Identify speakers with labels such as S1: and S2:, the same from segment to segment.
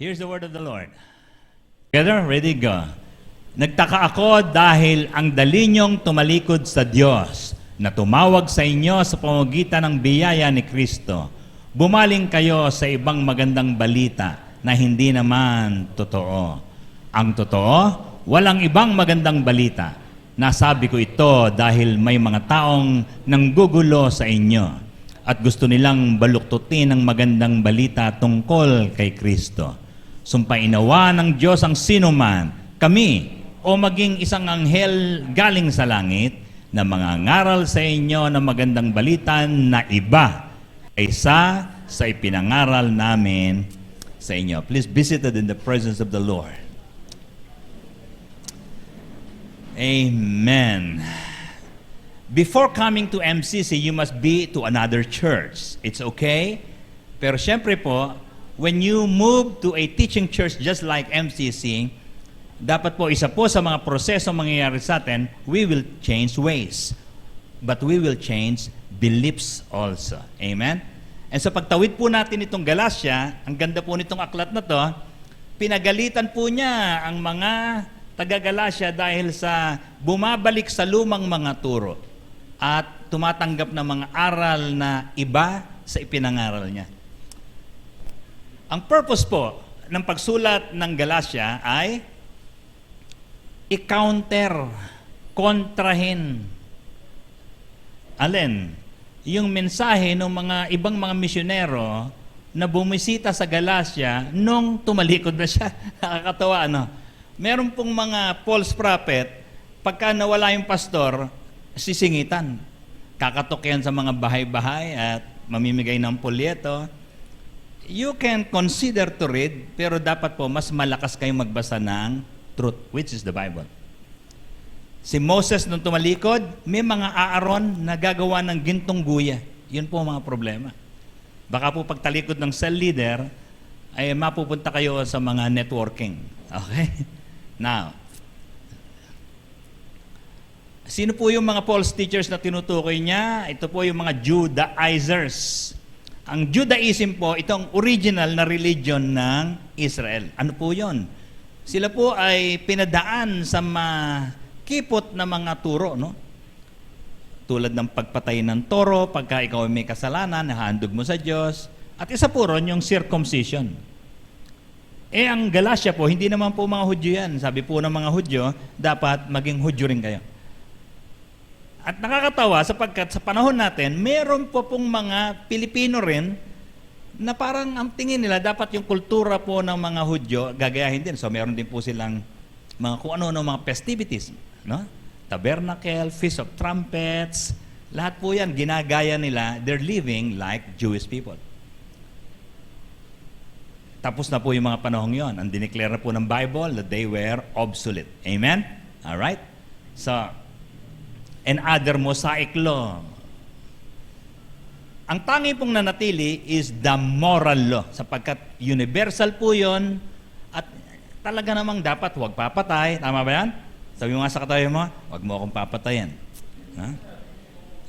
S1: Here's the word of the Lord. Together, ready, go. Nagtaka ako dahil ang dali niyong tumalikod sa Diyos na tumawag sa inyo sa pamamagitan ng biyaya ni Kristo. Bumaling kayo sa ibang magandang balita na hindi naman totoo. Ang totoo, walang ibang magandang balita. Nasabi ko ito dahil may mga taong nanggugulo sa inyo at gusto nilang baluktutin ang magandang balita tungkol kay Kristo. Sumpainawa ng Diyos ang sinuman, kami o maging isang anghel galing sa langit na mangangaral sa inyo ng magandang balita na iba kaysa sa ipinangaral namin sa inyo. Please be seated in the presence of the Lord. Amen. Before coming to MCC, you must be to another church. It's okay. Pero syempre po, when you move to a teaching church just like MCC, dapat po isa po sa mga proseso mangyayari sa atin, we will change ways. But we will change beliefs also. Amen? And sa pagtawid po natin itong Galatia, ang ganda po nitong aklat na to, pinagalitan po niya ang mga taga-Galatia dahil sa bumabalik sa lumang mga turo at tumatanggap ng mga aral na iba sa ipinangaral niya. Ang purpose po ng pagsulat ng Galatia ay i-counter, kontrahin. Alin? Yung mensahe ng mga ibang mga misyonero na bumisita sa Galatia nung tumalikod na siya. Nakakatawa, ano? Meron pong mga false prophet, pagka nawala yung pastor, sisingitan. Kakatok yan sa mga bahay-bahay at mamimigay ng polyeto. You can consider to read, pero dapat po mas malakas kayong magbasa ng truth, which is the Bible. Si Moses nung tumalikod, may mga Aaron na gagawa ng gintong guya. Yun po ang mga problema. Baka po pagtalikod ng cell leader, ay mapupunta kayo sa mga networking. Okay? Now, sino po yung mga false teachers na tinutukoy niya? Ito po yung mga Judaizers. Ang Judaism po, itong original na religion ng Israel. Ano po yun? Sila po ay pinadaan sa makipot na mga turo, no? Tulad ng pagpatay ng toro, pagka ikaw ay may kasalanan, nahandog mo sa Diyos. At isa po ron yung circumcision. Ang Galatia po, hindi naman po mga Hudyo yan. Sabi po ng mga Hudyo, dapat maging Hudyo rin kayo. At nakakatawa sapagkat sa panahon natin, meron po pong mga Pilipino rin na parang ang tingin nila dapat yung kultura po ng mga Hudyo gagayahin din. So meron din po silang mga kung ano mga festivities, no? Tabernacle, Feast of Trumpets, lahat po yan ginagaya nila. They're living like Jewish people. Tapos na po yung mga panahong yon. Ang dineclare po ng Bible that they were obsolete. Amen? Alright? So, and other Mosaic law. Ang tangi pong nanatili is the moral law sapagkat universal po yon at talaga namang dapat huwag papatay. Tama ba yan? Sabi mo nga sa katabi mo, huwag mo akong papatayin. Ha?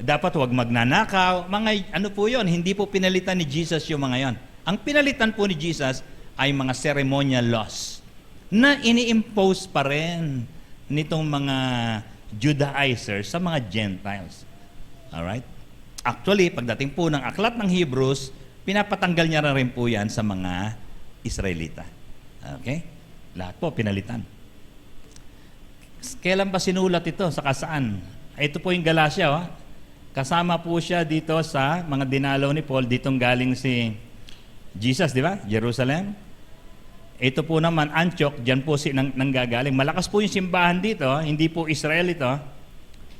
S1: Dapat huwag magnanakaw. Mga ano po yon, hindi po pinalitan ni Jesus yung mga yon. Ang pinalitan po ni Jesus ay mga ceremonial laws na ini-impose pa rin nitong mga Judaizers sa mga Gentiles. Alright? Actually, pagdating po ng aklat ng Hebrews, pinapatanggal niya rin po yan sa mga Israelita. Okay? Lahat po pinalitan. Kailan ba sinulat ito? Saka saan? Ito po yung Galatia. Oh. Kasama po siya dito sa mga dinalaw ni Paul. Ditong galing si Jesus, di ba? Jerusalem. Ito po naman, Antioch, dyan po nanggagaling. Malakas po yung simbahan dito, hindi po Israel ito.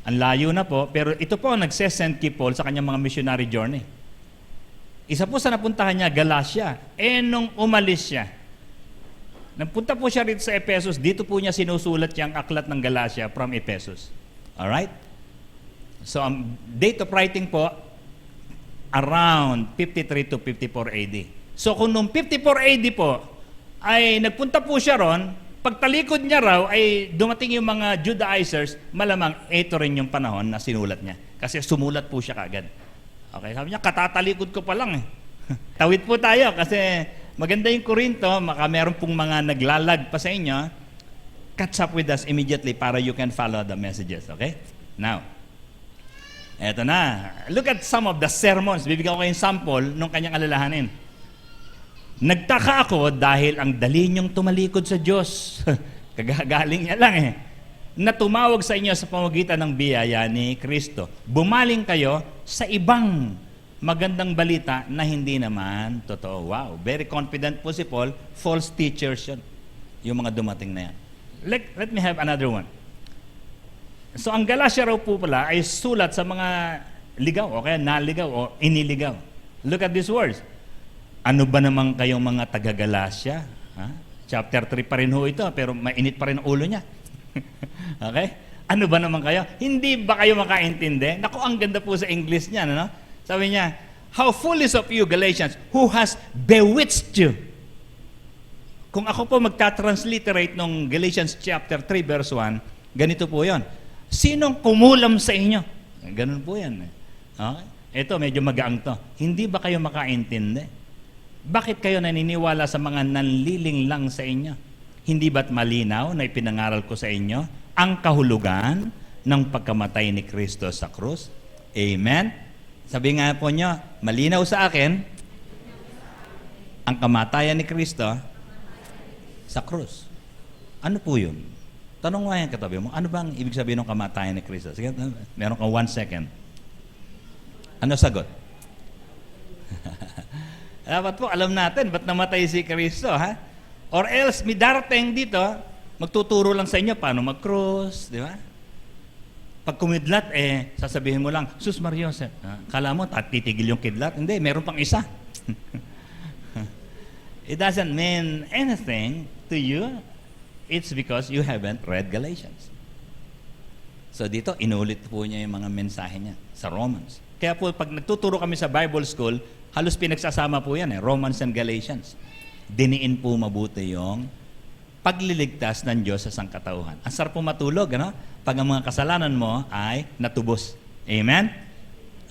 S1: Ang layo na po, pero ito po nagsesend kay Paul sa kanyang mga missionary journey. Isa po sa napuntahan niya, Galatia. Nung umalis siya, nagpunta po siya rito sa Ephesus, dito po niya sinusulat yung aklat ng Galatia from Ephesus. Alright? So, ang date of writing po, around 53 to 54 AD. So kung noong 54 AD po, ay nagpunta po siya ron, pagtalikod niya raw ay dumating yung mga Judaizers, malamang ito rin yung panahon na sinulat niya. Kasi sumulat po siya kagad. Okay, sabi niya, katatalikod ko pa lang eh. Tawid po tayo kasi maganda yung Korinto, maka meron pong mga naglalag pa sa inyo, catch up with us immediately para you can follow the messages, okay? Now, eto na. Look at some of the sermons. Bibigyan ko kayong sample nung kanyang alalahanin. Nagtaka ako dahil ang dali niyong tumalikod sa Diyos. Kagagaling niya lang na tumawag sa inyo sa pamamagitan ng biyaya ni Kristo. Bumaling kayo sa ibang magandang balita na hindi naman totoo. Wow, very confident po si Paul. False teachers yun. Yung mga dumating na yan. Let me have another one. So ang Galatia raw po pala ay sulat sa mga ligaw o kaya naligaw o iniligaw. Look at these words. Ano ba naman kayong mga taga-Galatia? Ha? Chapter 3 pa rin ho ito, pero mainit pa rin ang ulo niya. Okay? Ano ba naman kayo? Hindi ba kayo makaintindi? Naku, ang ganda po sa English niya, no? Sabi niya, how foolish of you, Galatians, who has bewitched you? Kung ako po magta-transliterate ng Galatians chapter 3 verse 1, ganito po yon. Sinong kumulam sa inyo? Ganun po yan. Okay? Ito, medyo magaang to. Hindi ba kayo makaintindi? Bakit kayo naniniwala sa mga nanliling lang sa inyo? Hindi ba't malinaw na ipinangaral ko sa inyo ang kahulugan ng pagkamatay ni Kristo sa krus? Amen? Sabi nga po nyo, malinaw sa akin ang kamatayan ni Kristo sa krus. Ano po yun? Tanong nga yan katabi mo, ano bang ibig sabihin ng kamatayan ni Kristo? Sige, meron kang 1 second. Ano sagot? Dapat po, alam natin, ba't namatay si Kristo, ha? Or else, may darating dito, magtuturo lang sa inyo paano mag-cross, di ba? Pag kumidlat, sasabihin mo lang, Sus Mariosep, kala mo, titigil yung kidlat? Hindi, meron pang isa. It doesn't mean anything to you. It's because you haven't read Galatians. So dito, inulit po niya yung mga mensahe niya sa Romans. Kaya po, pag nagtuturo kami sa Bible School, halos pinagsasama po yan, Romans and Galatians. Diniin po mabuti yung pagliligtas ng Diyos sa sangkatauhan. Ang sarap po matulog, ano? Pag ang mga kasalanan mo ay natubos. Amen?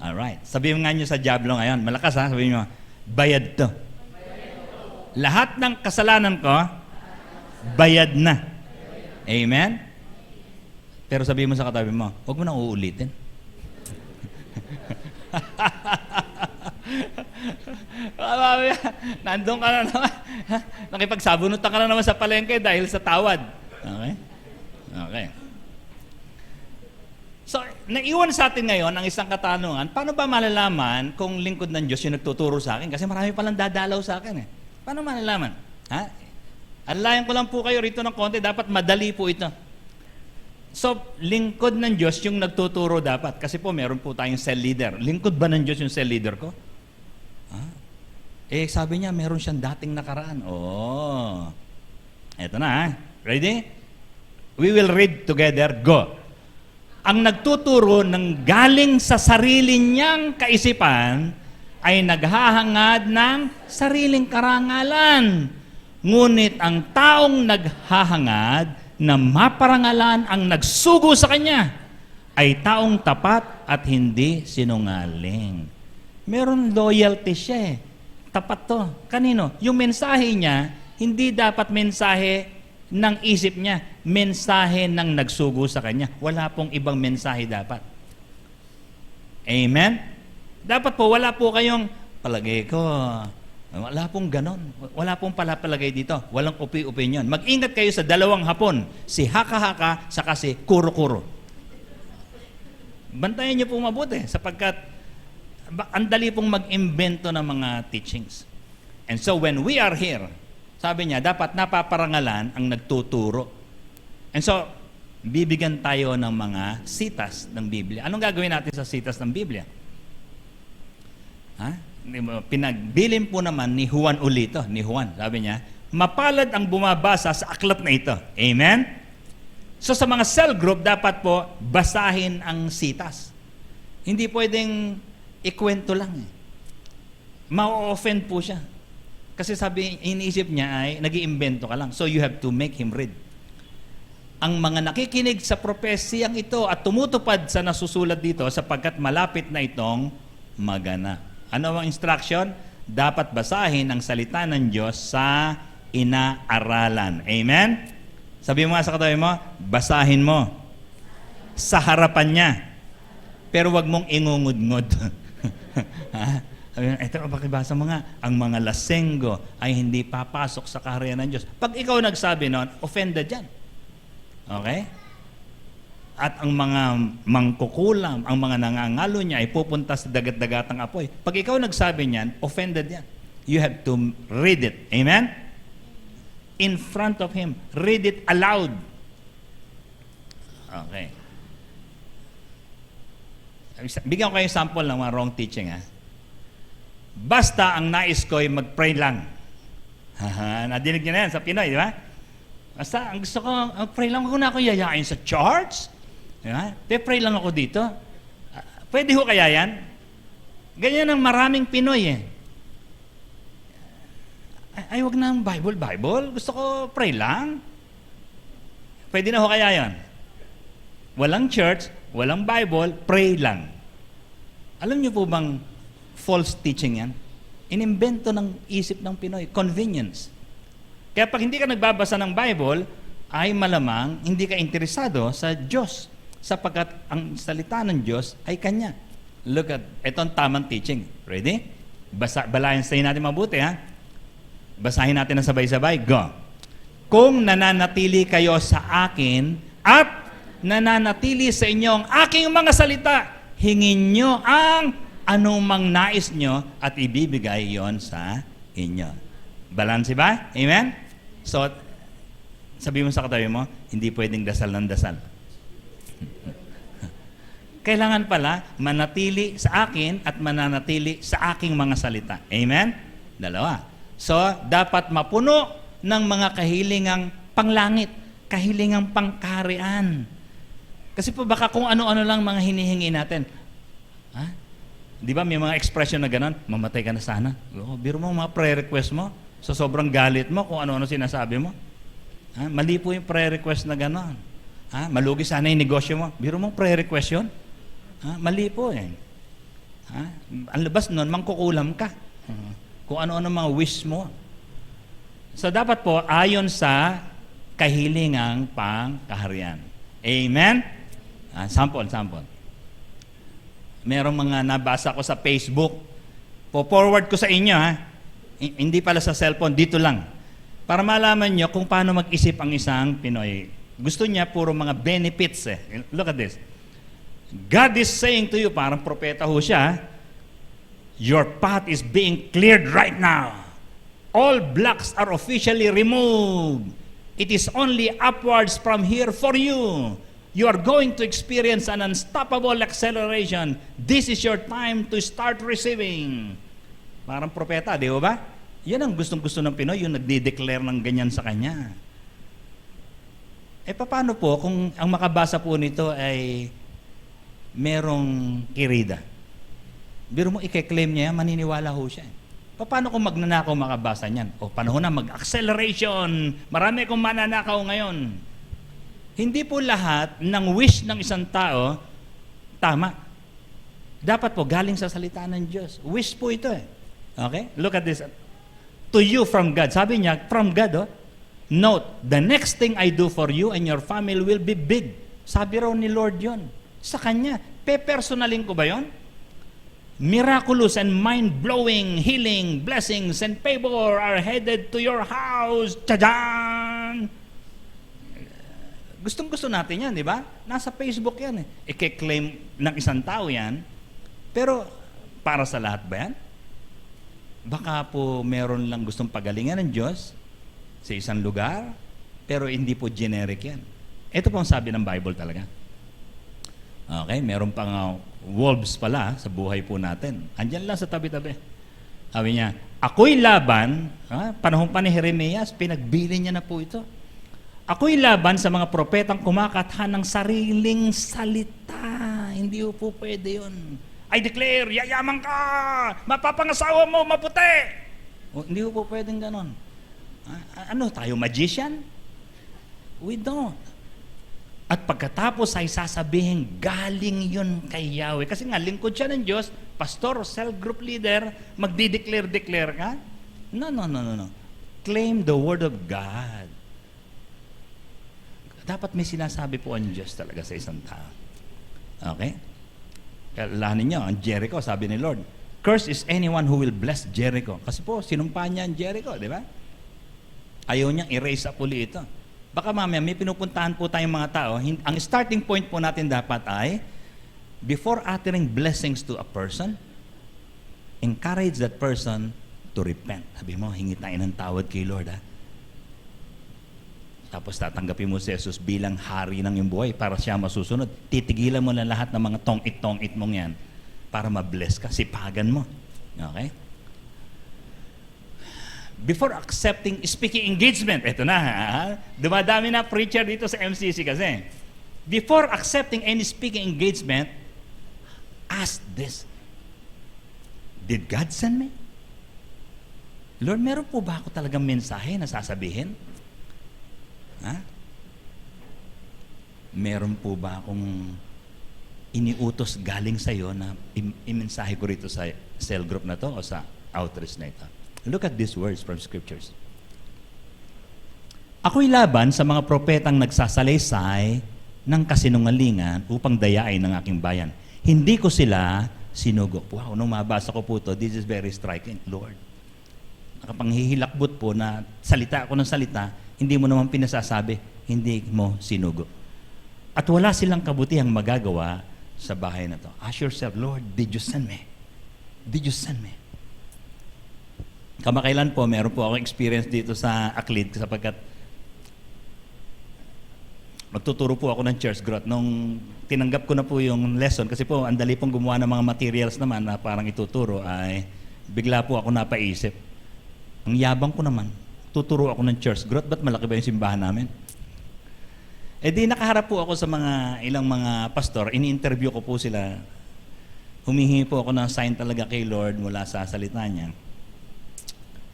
S1: Alright. Sabihin nga nyo sa Diablo ngayon, malakas ha, sabihin nyo, bayad to. Lahat ng kasalanan ko, bayad na. Amen? Pero sabihin mo sa katabi mo, huwag mo na uulitin. Nandun ka na naman. Nakipagsabunutan ka na naman sa palengke dahil sa tawad. Okay? Okay. So, naiwan sa atin ngayon ang isang katanungan, paano ba malalaman kung lingkod ng Diyos yung nagtuturo sa akin? Kasi marami palang dadalaw sa akin Paano malalaman? Ha? Alayan ko lang po kayo rito ng konti, dapat madali po ito. So, lingkod ng Diyos yung nagtuturo dapat. Kasi po, meron po tayong cell leader. Lingkod ba ng Diyos yung cell leader ko? Sabi niya, meron siyang dating nakaraan. Eto na, Ready? We will read together. Go. Ang nagtuturo ng galing sa sarili niyang kaisipan ay naghahangad ng sariling karangalan. Ngunit ang taong naghahangad na maparangalan ang nagsugo sa kanya ay taong tapat at hindi sinungaling. Meron loyalty siya Tapat to. Kanino? Yung mensahe niya, hindi dapat mensahe ng isip niya, mensahe ng nagsugo sa kanya. Wala pong ibang mensahe dapat. Amen? Dapat po, wala po kayong palagay ko. Wala pong ganon. Wala pong palapalagay dito. Walang opinion. Mag-ingat kayo sa dalawang hapon. Si haka-haka, saka si kuro-kuro. Bantayan niyo po mabuti sapagkat ang dali pong mag-imbento ng mga teachings. And so when we are here, sabi niya, dapat napaparangalan ang nagtuturo. And so, bibigyan tayo ng mga sitas ng Biblia. Anong gagawin natin sa sitas ng Biblia? Pinagbilin po naman ni Juan Ulito, ni Juan, sabi niya, mapalad ang bumabasa sa aklat na ito. Amen? So sa mga cell group, dapat po basahin ang sitas. Hindi pwedeng ikwento lang Ma-offend po siya. Kasi sabi, iniisip niya ay nag-iimbento ka lang. So you have to make him read. Ang mga nakikinig sa propesiyang ito at tumutupad sa nasusulat dito sapagkat malapit na itong magana. Ano ang instruction? dapat basahin ang salita ng Diyos sa inaaralan. Amen? Sabi mo nga sa katabi mo, basahin mo sa harapan niya. Pero wag mong ingungud-ngud. Ito, pakibasa mo nga, ang mga lasenggo ay hindi papasok sa kaharian ng Diyos. Pag ikaw nagsabi noon, offended yan. Okay? At ang mga mangkukulam, ang mga nangangalo niya ay pupunta sa dagat-dagatang apoy. Pag ikaw nagsabi niyan, offended yan. You have to read it. Amen? In front of him. Read it aloud. Okay. Bigyan ko kayo sample ng mga wrong teaching. Basta ang nais ko ay mag-pray lang. Nadinig niyo na yan sa Pinoy, di ba? Basta ang gusto ko, pray lang ako na ako yayain sa church. Diba? Pray lang ako dito. Pwede ho kaya yan? Ganyan ang maraming Pinoy Ay, wag na ang Bible. Gusto ko pray lang. Pwede na ho kaya yan? Walang church, walang Bible, pray lang. Alam niyo po bang false teaching yan? Inimbento ng isip ng Pinoy. Convenience. Kaya pag hindi ka nagbabasa ng Bible, ay malamang hindi ka interesado sa Diyos. Sapagkat ang salita ng Diyos ay Kanya. Look at, ito ang tamang teaching. Ready? Balayan natin mabuti, Basahin natin na sabay-sabay. Go. Kung nananatili kayo sa akin at nananatili sa inyo ang aking mga salita, hingin nyo ang anumang nais nyo at ibibigay yon sa inyo. Balanse ba? Amen? So, sabi mo sa katabi mo, hindi pwedeng dasal ng dasal. Kailangan pala manatili sa akin at mananatili sa aking mga salita. Amen? Dalawa. So, dapat mapuno ng mga kahilingang panglangit, kahilingang pangkaharian. Kasi po baka kung ano-ano lang mga hinihingi natin. Di ba may mga expression na gano'n? Mamatay ka na sana. Biro mo mga prayer request mo. So sobrang galit mo kung ano-ano sinasabi mo. Mali po yung prayer request na gano'n. Malugi sana yung negosyo mo. Biro mo prayer request yun. Mali po Ang labas nun, mangkukulam ka. Kung ano-ano mga wish mo. So dapat po, ayon sa kahilingang pangkaharian. Amen? Sample. Merong mga nabasa ko sa Facebook. Po-forward ko sa inyo, Hindi pala sa cellphone, dito lang. Para malaman nyo kung paano mag-isip ang isang Pinoy. Gusto niya puro mga benefits Look at this. God is saying to you, parang propeta ho siya, your path is being cleared right now. All blocks are officially removed. It is only upwards from here for you. You are going to experience an unstoppable acceleration. This is your time to start receiving. Parang propeta, di ba? Yan ang gustong-gusto ng Pinoy, yung nagde-declare ng ganyan sa kanya. Paano po kung ang makabasa po nito ay merong kirida? Biro mo, i-claim niya yan, maniniwala ho siya. Paano kung magnanakaw makabasa niyan? Panahon na mag-acceleration. Marami akong mananakaw ngayon. Hindi po lahat ng wish ng isang tao tama. Dapat po galing sa salita ng Diyos. Wish po ito Okay? Look at this. To you from God. Sabi niya, from God Note, the next thing I do for you and your family will be big. Sabi raw ni Lord yon. Sa Kanya. Pe-personalin ko ba yon? Miraculous and mind-blowing healing, blessings, and favor are headed to your house. Tadaan! Gustong-gusto natin yan, di ba? Nasa Facebook yan I-claim ng isang tao yan. Pero, para sa lahat ba yan? Baka po meron lang gustong pagalingan ng Diyos sa isang lugar, pero hindi po generic yan. Ito po ang sabi ng Bible talaga. Okay, meron pang wolves pala sa buhay po natin. Andyan lang sa tabi-tabi. Sabi niya, ako'y laban, panahon pa ni Jeremias, pinagbili niya na po ito. Ako'y laban sa mga propetang kumakathan ng sariling salita. Hindi po pwede yun. I declare, yayaman ka! Mapapangasawa mo, maputi! Hindi po pwedeng ganon. Ano, tayo magician? We don't. At pagkatapos ay sasabihin, galing yun kay Yahweh. Kasi nga, lingkod siya ng Diyos, pastor o cell group leader, magdi-declare ka? No. Claim the Word of God. Dapat may sinasabi po ang Diyos talaga sa isang tao. Okay? Kailangan ninyo, ang Jericho, sabi ni Lord, "Cursed is anyone who will bless Jericho." Kasi po, sinumpa niya ang Jericho, di ba? Ayaw niyang erase up uli ito. Baka mamaya, may pinupuntahan po tayong mga tao. Ang starting point po natin dapat ay, before uttering blessings to a person, encourage that person to repent. Sabi mo, hingi tayo ng tawad kay Lord, ha? Tapos tatanggapin mo si Jesus bilang hari ng iyong buhay para siya masusunod. Titigilan mo na lahat ng mga tongit mong yan para ma-bless ka. Sipagan mo. Okay? Before accepting speaking engagement, eto na, ha? Dumadami na preacher dito sa MCC kasi. Before accepting any speaking engagement, ask this: did God send me? Lord, meron po ba ako talagang mensahe na sasabihin? Ha? Meron po ba akong iniutos galing sa iyo na imensahe ko rito sa cell group na to o sa outreach na ito? Look at these words from scriptures. Ako'y laban sa mga propetang nagsasalaysay ng kasinungalingan upang dayain ng aking bayan. Hindi ko sila sinugo. Wow, nung mabasa ko po to, this is very striking, Lord. Nakapanghihilakbot po na salita ako ng salita, hindi mo naman pinasasabi, hindi mo sinugo. At wala silang kabutihang magagawa sa bahay na to. Ask yourself, Lord, did you send me? Did you send me? Kamakailan po, meron po akong experience dito sa Aklid sapagkat magtuturo po ako ng church growth. Nung tinanggap ko na po yung lesson, kasi po, ang dali pong gumawa ng mga materials naman na parang ituturo, ay bigla po ako napaisip. Ang yabang ko naman, tuturo ako ng church growth, ba't malaki ba yung simbahan namin? Eh di nakaharap po ako sa ilang mga pastor, ini-interview ko po sila. Humihingi po ako ng sign talaga kay Lord mula sa salita niya.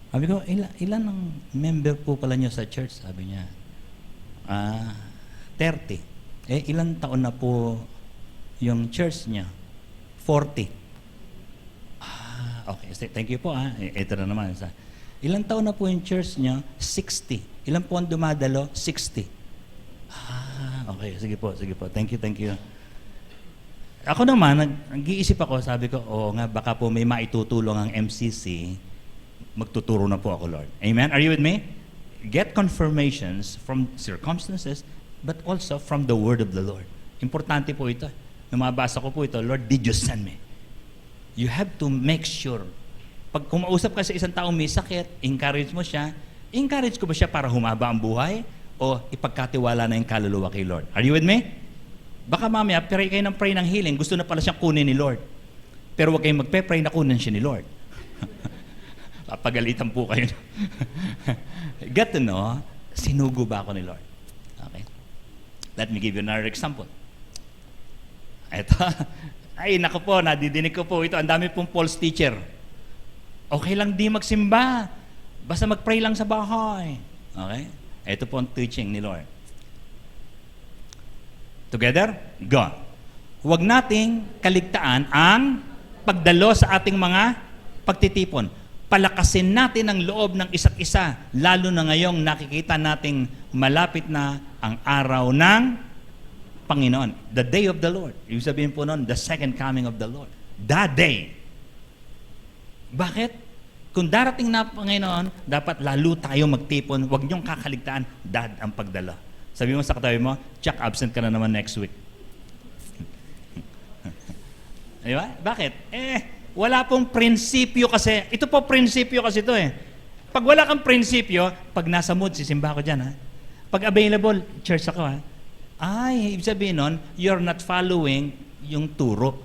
S1: Sabi ko, ilan ang member po pala niyo sa church? Sabi niya, 30. Eh, ilang taon na po yung church niya? 40. Okay. Thank you po, ha. Ito na naman. Ilang taon na po yung church niya? 60. Ilan po ang dumadalo? 60. Okay. Sige po. Thank you. Ako naman, nag-iisip ako, sabi ko, nga, baka po may maitutulong ang MCC, magtuturo na po ako, Lord. Amen? Are you with me? Get confirmations from circumstances, but also from the word of the Lord. Importante po ito. Nung mabasa ko po ito, Lord, did you send me? You have to make sure. Pag kumausap ka sa isang taong may sakit, encourage mo siya. Encourage ko ba siya para humaba ang buhay? O ipagkatiwala na yung kaluluwa kay Lord? Are you with me? Baka mamaya, pray kayo ng pray ng healing. Gusto na pala siyang kunin ni Lord. Pero huwag kayong magpe-pray na kunin siya ni Lord. Papagalitan po kayo. Get to know, sinugo ba ako ni Lord? Okay. Let me give you another example. Ito. Ay, naku po, nadidinig ko po ito. Ang dami pong false teacher. Okay lang di magsimba. Basta mag-pray lang sa bahay. Okay? Ito po ang teaching ni Lord. Together? Go. Huwag nating kaligtaan ang pagdalo sa ating mga pagtitipon. Palakasin natin ang loob ng isa't isa, lalo na ngayong nakikita nating malapit na ang araw ng Panginoon. The day of the Lord. Ibig sabihin po noon, the second coming of the Lord. That day. Bakit? Kung darating na Panginoon, dapat lalo tayo magtipon. Huwag niyong kakaligtaan, dad ang pagdala. Sabi mo sa katabi mo, check, absent ka na naman next week. Diba? Bakit? Wala pong prinsipyo kasi. Ito po prinsipyo kasi ito eh. Pag wala kang prinsipyo, pag nasa mood, sisimba ko dyan ha. Pag available, church ako ha. Ibig sabihin nun, you're not following yung turo.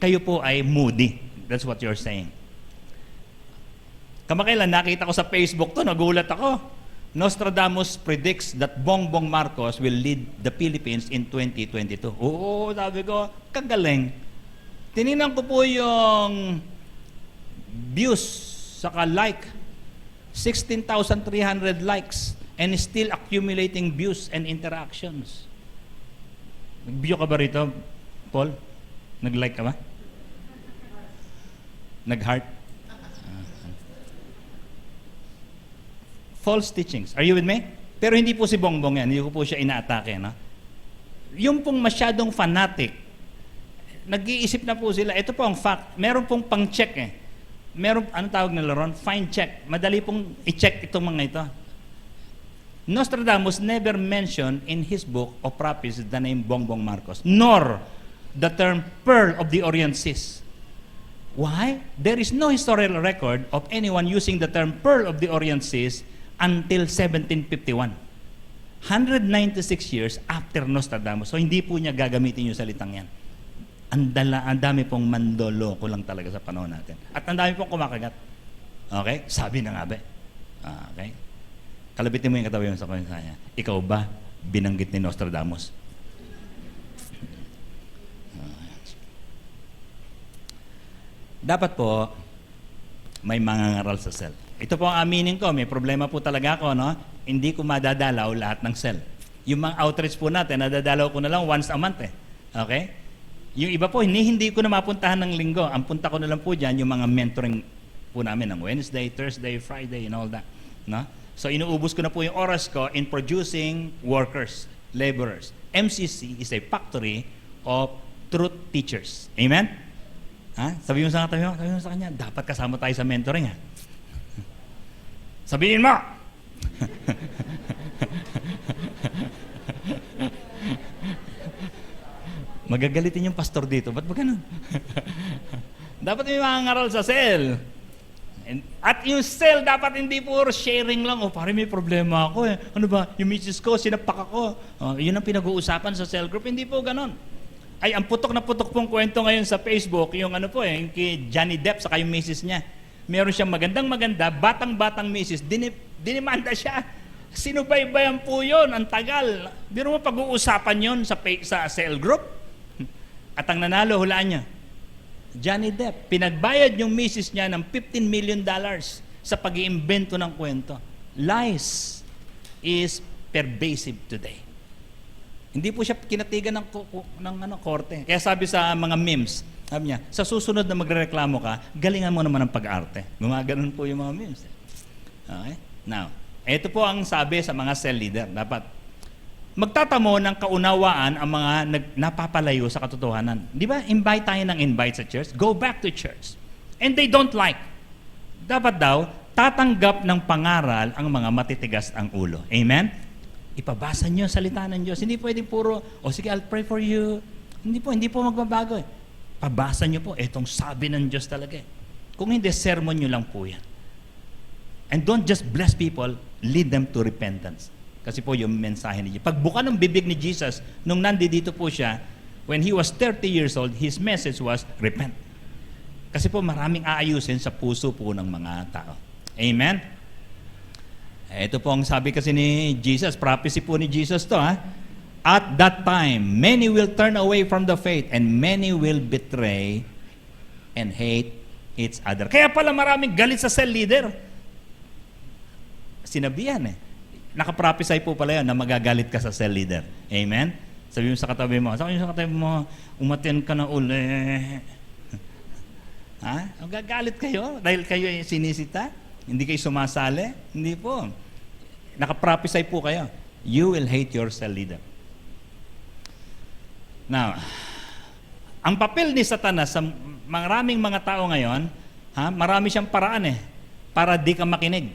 S1: Kayo po ay moody. That's what you're saying. Kamakailan, nakita ko sa Facebook to, nagulat ako. Nostradamus predicts that Bongbong Marcos will lead the Philippines in 2022. Oo, sabi ko, kagaling. Tinignan ko po yung views, saka like. 16,300 likes and still accumulating views and interactions. Nag-view ka ba rito, Paul? Nag-like ka ba? Nag-heart? False teachings. Are you with me? Pero hindi po si Bongbong yan. Hindi ko po siya inaatake. No? Yung pong masyadong fanatic, nag-iisip na po sila. Ito po ang fact. Meron pong pang-check eh. Meron, anong tawag nila ron? Fine check. Madali pong i-check itong mga ito. Nostradamus never mentioned in his book of prophecies the name Bongbong Marcos, nor the term Pearl of the Orient Seas. Why? There is no historical record of anyone using the term Pearl of the Orient Seas until 1751. 196 years after Nostradamus. So hindi po niya gagamitin yung salitang yan. Ang dami pong mandoloko lang talaga sa panahon natin. At ang dami pong kumakagat. Okay? Sabi na nga ba? Okay? Kalabitin mo yung katabi mo sa kanya. Ikaw ba binanggit ni Nostradamus? Dapat po, may mangangaral sa cell. Ito po ang aminin ko, may problema po talaga ako, no? Hindi ko madadalaw lahat ng cell. Yung mga outreach po natin, nadadalaw ko na lang once a month eh. Okay? Yung iba po, hindi ko na mapuntahan ng linggo. Ang punta ko na lang po dyan, yung mga mentoring po namin ng Wednesday, Thursday, Friday, and all that. No? So inuubos ko na po yung oras ko in producing workers, laborers. MCC is a factory of truth teachers. Amen? Ha? Sabi mo sa kanya, dapat kasama tayo sa mentoring. Ha? Sabihin mo! Magagalitin yung pastor dito. Ba't ba ganun? Dapat may mangangaral sa cell. At yung cell, dapat hindi puro sharing lang. O, pare, may problema ako eh. Ano ba? Yung misis ko, sinapak ako. Yun ang pinag-uusapan sa cell group. Hindi po ganon. Ay, ang putok na putok pong kwento ngayon sa Facebook, yung ano po eh, yung kay Johnny Depp, saka yung misis niya. Meron siyang magandang-maganda, batang-batang misis, dinimanda siya. Sinubaybayan po yun, ang tagal. Biro mo pag-uusapan yun sa cell group. At ang nanalo, hulaan niya. Johnny Depp, pinagbayad yung misis niya ng $15 million sa pag-iimbento ng kwento. Lies is pervasive today. Hindi po siya kinatigan ng korte. Kaya sabi sa mga memes, sabi niya, sa susunod na magrereklamo ka, galingan mo naman ang pag-arte. Gumaganon po yung mga memes. Okay? Now, ito po ang sabi sa mga cell leader. Dapat magtatamo ng kaunawaan ang mga napapalayo sa katotohanan. Di ba? Invite tayo ng invite sa church. Go back to church. And they don't like. Dapat daw, tatanggap ng pangaral ang mga matitigas ang ulo. Amen? Ipabasa niyo ang salita ng Diyos. Hindi pwede puro, sige, I'll pray for you. Hindi po magbabago. Pabasa niyo po, itong sabi ng Diyos talaga. Kung hindi, sermon niyo lang po yan. And don't just bless people, lead them to repentance. Kasi po yung mensahe ni Jesus. Pagbuka ng bibig ni Jesus, nung nandito po siya, when he was 30 years old, his message was, repent. Kasi po maraming aayusin sa puso po ng mga tao. Amen? Ito po ang sabi kasi ni Jesus, prophecy po ni Jesus to ha. At that time, many will turn away from the faith and many will betray and hate each other. Kaya pala maraming galit sa cell leader. Sinabihan eh. Nakaprophesy po pala yun na magagalit ka sa cell leader. Amen? Sabi mo sa katabi mo, umaten ka na uli. Ha? Magagalit kayo dahil kayo sinisita? Hindi kayo sumasali? Hindi po. Nakaprophesy po kayo. You will hate your cell leader. Now, ang papel ni Satanas sa maraming mga tao ngayon, marami siyang paraan para di ka makinig.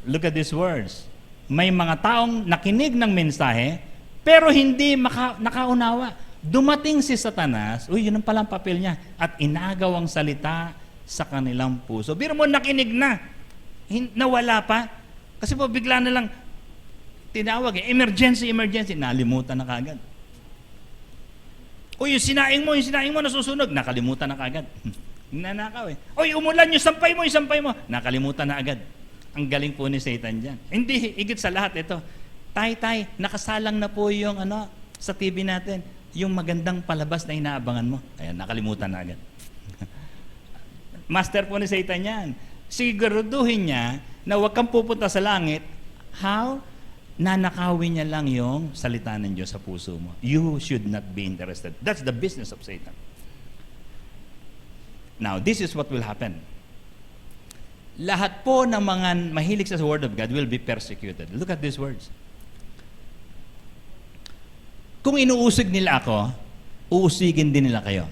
S1: Look at these words. May mga taong nakinig ng mensahe, pero hindi nakaunawa. Dumating si Satanas, yun ang palang papel niya, at inagaw ang salita sa kanilang puso. Biro mo, nakinig na. Nawala pa. Kasi po, bigla na lang tinawag, emergency, nalimutan na kagad. Yung sinaing mo, nasusunog, nakalimutan na kagad. Nanakaw umulan, yung sampay mo, nakalimutan na agad. Ang galing po ni Satan dyan. Hindi, higit sa lahat ito. Tay, nakasalang na po yung sa TV natin, yung magandang palabas na inaabangan mo. Ayan, nakalimutan na agad. Master po ni Satan yan. Siguraduhin niya na huwag kang pupunta sa langit. How? Nanakawin niya lang yung salita ng Diyos sa puso mo. You should not be interested. That's the business of Satan. Now, this is what will happen. Lahat po ng mga mahilig sa Word of God will be persecuted. Look at these words. Kung inuusig nila ako, uusigin din nila kayo.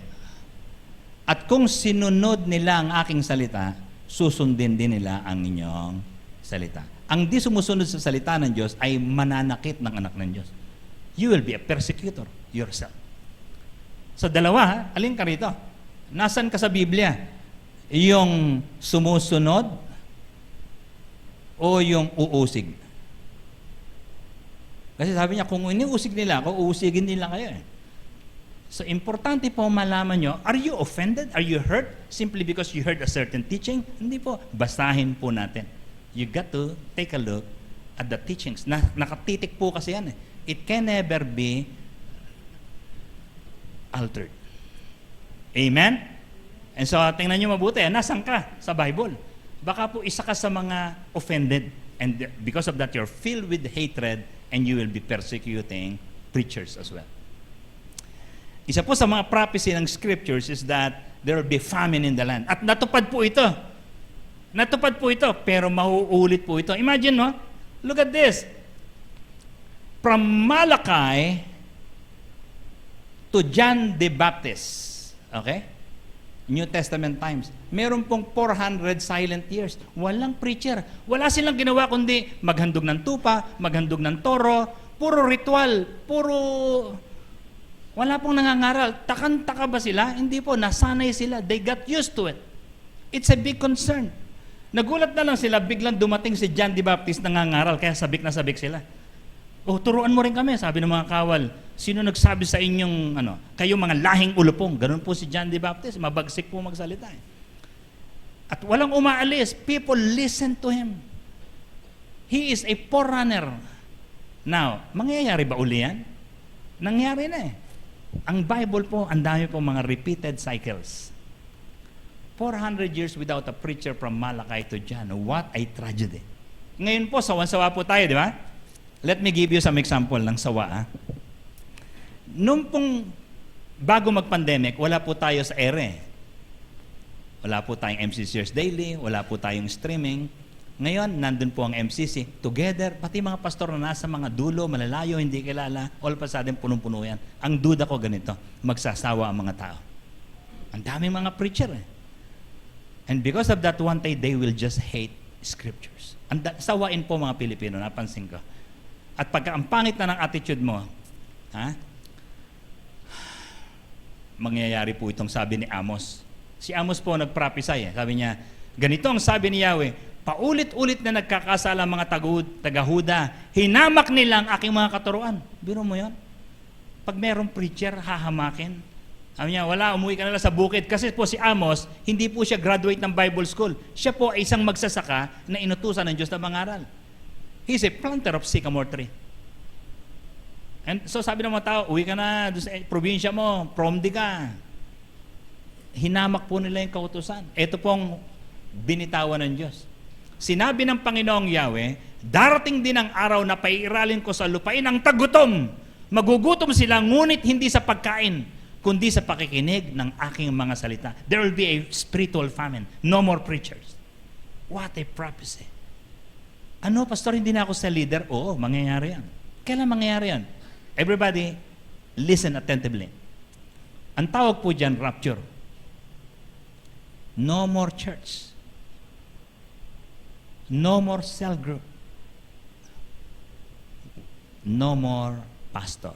S1: At kung sinunod nila ang aking salita, susundin din nila ang inyong salita. Ang di sumusunod sa salita ng Diyos ay mananakit ng anak ng Diyos. You will be a persecutor yourself. So dalawa, alin ka rito? Nasaan ka sa Biblia? Yung sumusunod o yung uusig? Kasi sabi niya, kung iniusig nila ako, uusigin nila kayo eh. So, importante po malaman nyo, are you offended? Are you hurt? Simply because you heard a certain teaching? Hindi po. Basahin po natin. You got to take a look at the teachings. Nakatitik po kasi yan eh. It can never be altered. Amen? And so, tingnan nyo mabuti, nasan ka sa Bible? Baka po isa ka sa mga offended. And because of that, you're filled with hatred and you will be persecuting preachers as well. Isa po sa mga prophecy ng scriptures is that there will be famine in the land. At natupad po ito. Natupad po ito, pero mauulit po ito. Imagine, no? Look at this. From Malachi to John the Baptist. Okay? New Testament times. Meron pong 400 silent years. Walang preacher. Wala silang ginawa kundi maghandog ng tupa, maghandog ng toro, puro ritual, puro... Wala pong nangangaral. Takan-taka ba sila? Hindi po. Nasanay sila. They got used to it. It's a big concern. Nagulat na lang sila, biglang dumating si John the Baptist nangangaral, kaya sabik na sabik sila. Oh, turuan mo rin kami, sabi ng mga kawal. Sino nagsabi sa inyong, kayo mga lahing ulupong? Ganun po si John the Baptist. Mabagsik po magsalita. At walang umaalis. People listen to him. He is a forerunner. Now, mangyayari ba uli yan? Nangyari na eh. Ang Bible po, ang dami po mga repeated cycles. 400 years without a preacher from Malachi to John. What a tragedy. Ngayon po, sawan-sawa po tayo, di ba? Let me give you some example ng sawa. Nung pong bago mag-pandemic, wala po tayo sa ere. Wala po tayong MCCers Daily, wala po tayong streaming. Ngayon, nandun po ang MCC. Together, pati mga pastor na nasa mga dulo, malalayo, hindi kilala, all pa sa atin, punong-puno yan. Ang duda ko ganito, magsasawa ang mga tao. Ang daming mga preacher eh. And because of that, one day, they will just hate scriptures. Sawain po mga Pilipino, napansin ko. At pagka ang pangit na ng attitude mo, mangyayari po itong sabi ni Amos. Si Amos po nag-prophesy. Sabi niya, ganito ang sabi ni Yahweh, paulit-ulit na nagkakasala mga taga-Huda, hinamak nila ang aking mga katuruan. Biro mo yon? Pag merong preacher, hahamakin. Sabi niya, wala, umuwi ka na lang sa bukid. Kasi po si Amos, hindi po siya graduate ng Bible school. Siya po ay isang magsasaka na inutusan ng Diyos na mangaral. He's a planter of sycamore tree. And so sabi ng mga tao, uwi ka na doon sa probinsya mo, promdi ka. Hinamak po nila yung kautusan. Ito pong binitawan ng Diyos. Sinabi ng Panginoong Yahweh, darating din ang araw na paiiralin ko sa lupain ang tagutom. Magugutom sila, ngunit hindi sa pagkain, kundi sa pakikinig ng aking mga salita. There will be a spiritual famine. No more preachers. What a prophecy. Ano, pastor, hindi na ako sa leader? Oo, mangyayari yan. Kailan mangyayari yan? Everybody, listen attentively. Ang tawag po dyan, rapture. No more church. No more cell group. No more pastor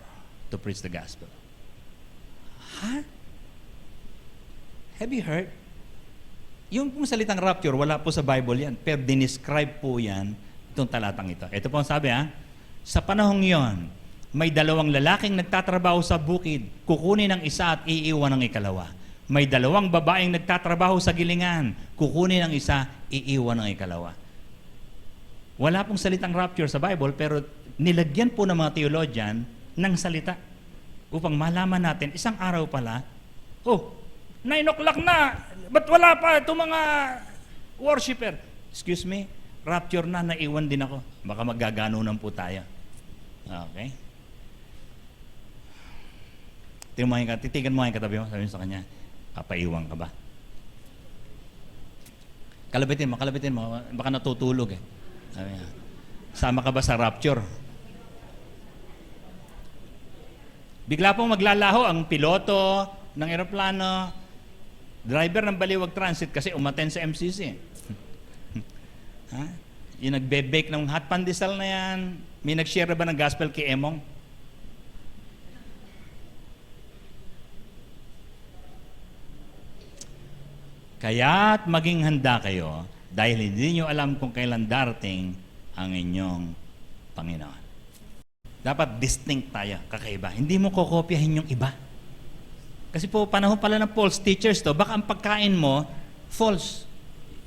S1: to preach the gospel. Huh? Have you heard? Yung pong salitang rapture, wala po sa Bible yan. Pero dinescribe po yan itong talatang ito. Ito po ang sabi sa panahong yon, may dalawang lalaking nagtatrabaho sa bukid, kukunin ang isa at iiwan ang ikalawa. May dalawang babaeng nagtatrabaho sa gilingan, kukunin ang isa, iiwan ang ikalawa. Wala pong salitang rapture sa Bible, pero nilagyan po ng mga theologian ng salita upang malaman natin, isang araw pala, 9 o'clock na, ba't wala pa itong mga worshiper? Excuse me, rapture na, naiwan din ako. Baka maggaganunan po tayo. Okay? Titigan mo yung katabi mo, sabi mo sa kanya, papaiwan ka ba? Kalabitin mo. Baka natutulog eh. Sabi niya, sama ka ba sa rapture? Bigla pong maglalaho ang piloto ng eroplano, driver ng Baliwag Transit kasi umaten sa MCC. Ha? Yung nagbe-bake ng hot pandesal na yan, may nag-share ba ng gospel kay Emong? Kaya't maging handa kayo dahil hindi nyo alam kung kailan darating ang inyong Panginoon. Dapat distinct tayo, kakaiba. Hindi mo kokopyahin yung iba. Kasi po, panahon pala ng false teachers to, baka ang pagkain mo, false.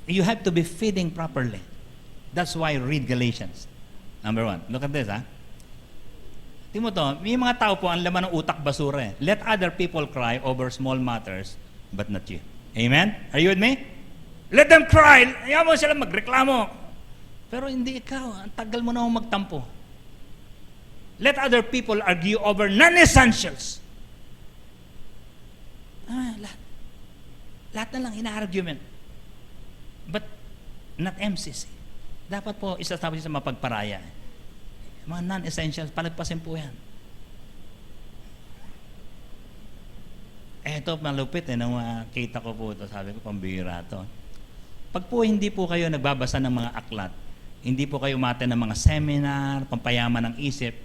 S1: You have to be feeding properly. That's why read Galatians. Number 1. Look at this, ha? Tingnan mo to, may mga tao po ang laman ng utak basura eh. Let other people cry over small matters, but not you. Amen? Are you with me? Let them cry. Ayaw mo sila magreklamo. Pero hindi ikaw. Ang tagal mo na akong magtampo. Let other people argue over non-essentials. Lahat na lang ina-argument. But not MCC. Dapat po isa-establish sa mapagparaya. Mga non-essentials, palagpasin po yan. Eto, malupit eh, nung kita ko po ito, sabi ko, pambihira to. Pag po hindi po kayo nagbabasa ng mga aklat, hindi po kayo umate ng mga seminar, pampayaman ng isip,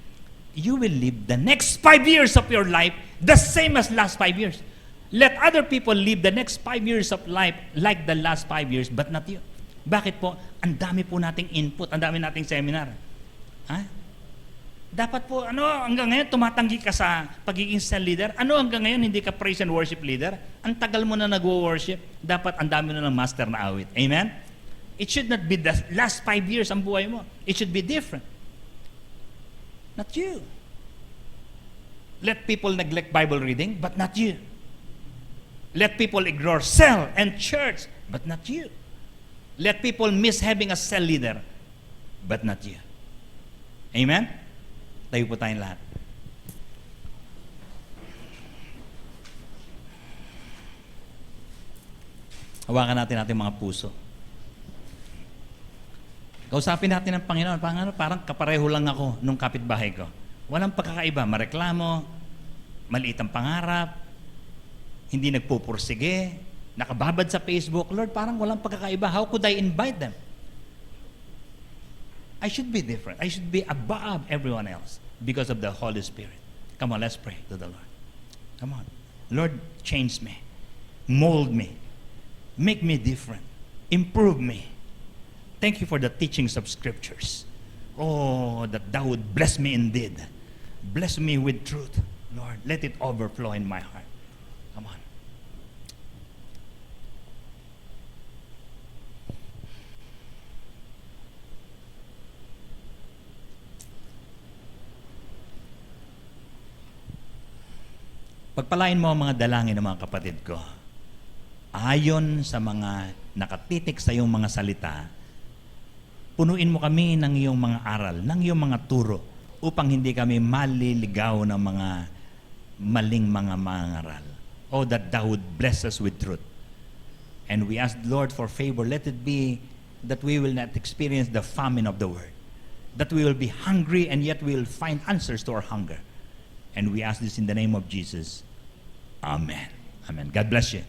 S1: you will live the next 5 years of your life the same as last 5 years. Let other people live the next 5 years of life like the last 5 years, but not you. Bakit po? Ang dami po nating input, ang dami nating seminar. Ha? Dapat po, hanggang ngayon tumatanggi ka sa pagiging cell leader? Hanggang ngayon hindi ka praise and worship leader? Ang tagal mo na nag-worship, dapat ang dami na ng master na awit. Amen? It should not be the last 5 years ang buhay mo. It should be different. Not you. Let people neglect Bible reading, but not you. Let people ignore cell and church, but not you. Let people miss having a cell leader, but not you. Amen? Tayo po tayong lahat. Hawakan natin ating mga puso. Kausapin natin ang Panginoon. Parang kapareho lang ako nung kapitbahay ko. Walang pagkakaiba. Mareklamo, maliit ang pangarap, hindi nagpupursige, nakababad sa Facebook. Lord, parang walang pagkakaiba. How could I invite them? I should be different. I should be above everyone else because of the Holy Spirit. Come on, let's pray to the Lord. Come on. Lord, change me. Mold me. Make me different. Improve me. Thank you for the teachings of Scriptures. Oh, that thou would bless me indeed. Bless me with truth. Lord, let it overflow in my heart. Come on. Pagpalain mo ang mga dalangin ng mga kapatid ko. Ayon sa mga nakatitik sa iyong mga salita, punuin mo kami ng iyong mga aral, ng iyong mga turo, upang hindi kami maliligaw ng mga maling mga mangaral. Oh, that thou would bless us with truth. And we ask, Lord, for favor. Let it be that we will not experience the famine of the word. That we will be hungry and yet we will find answers to our hunger. And we ask this in the name of Jesus. Amen. Amen. God bless you.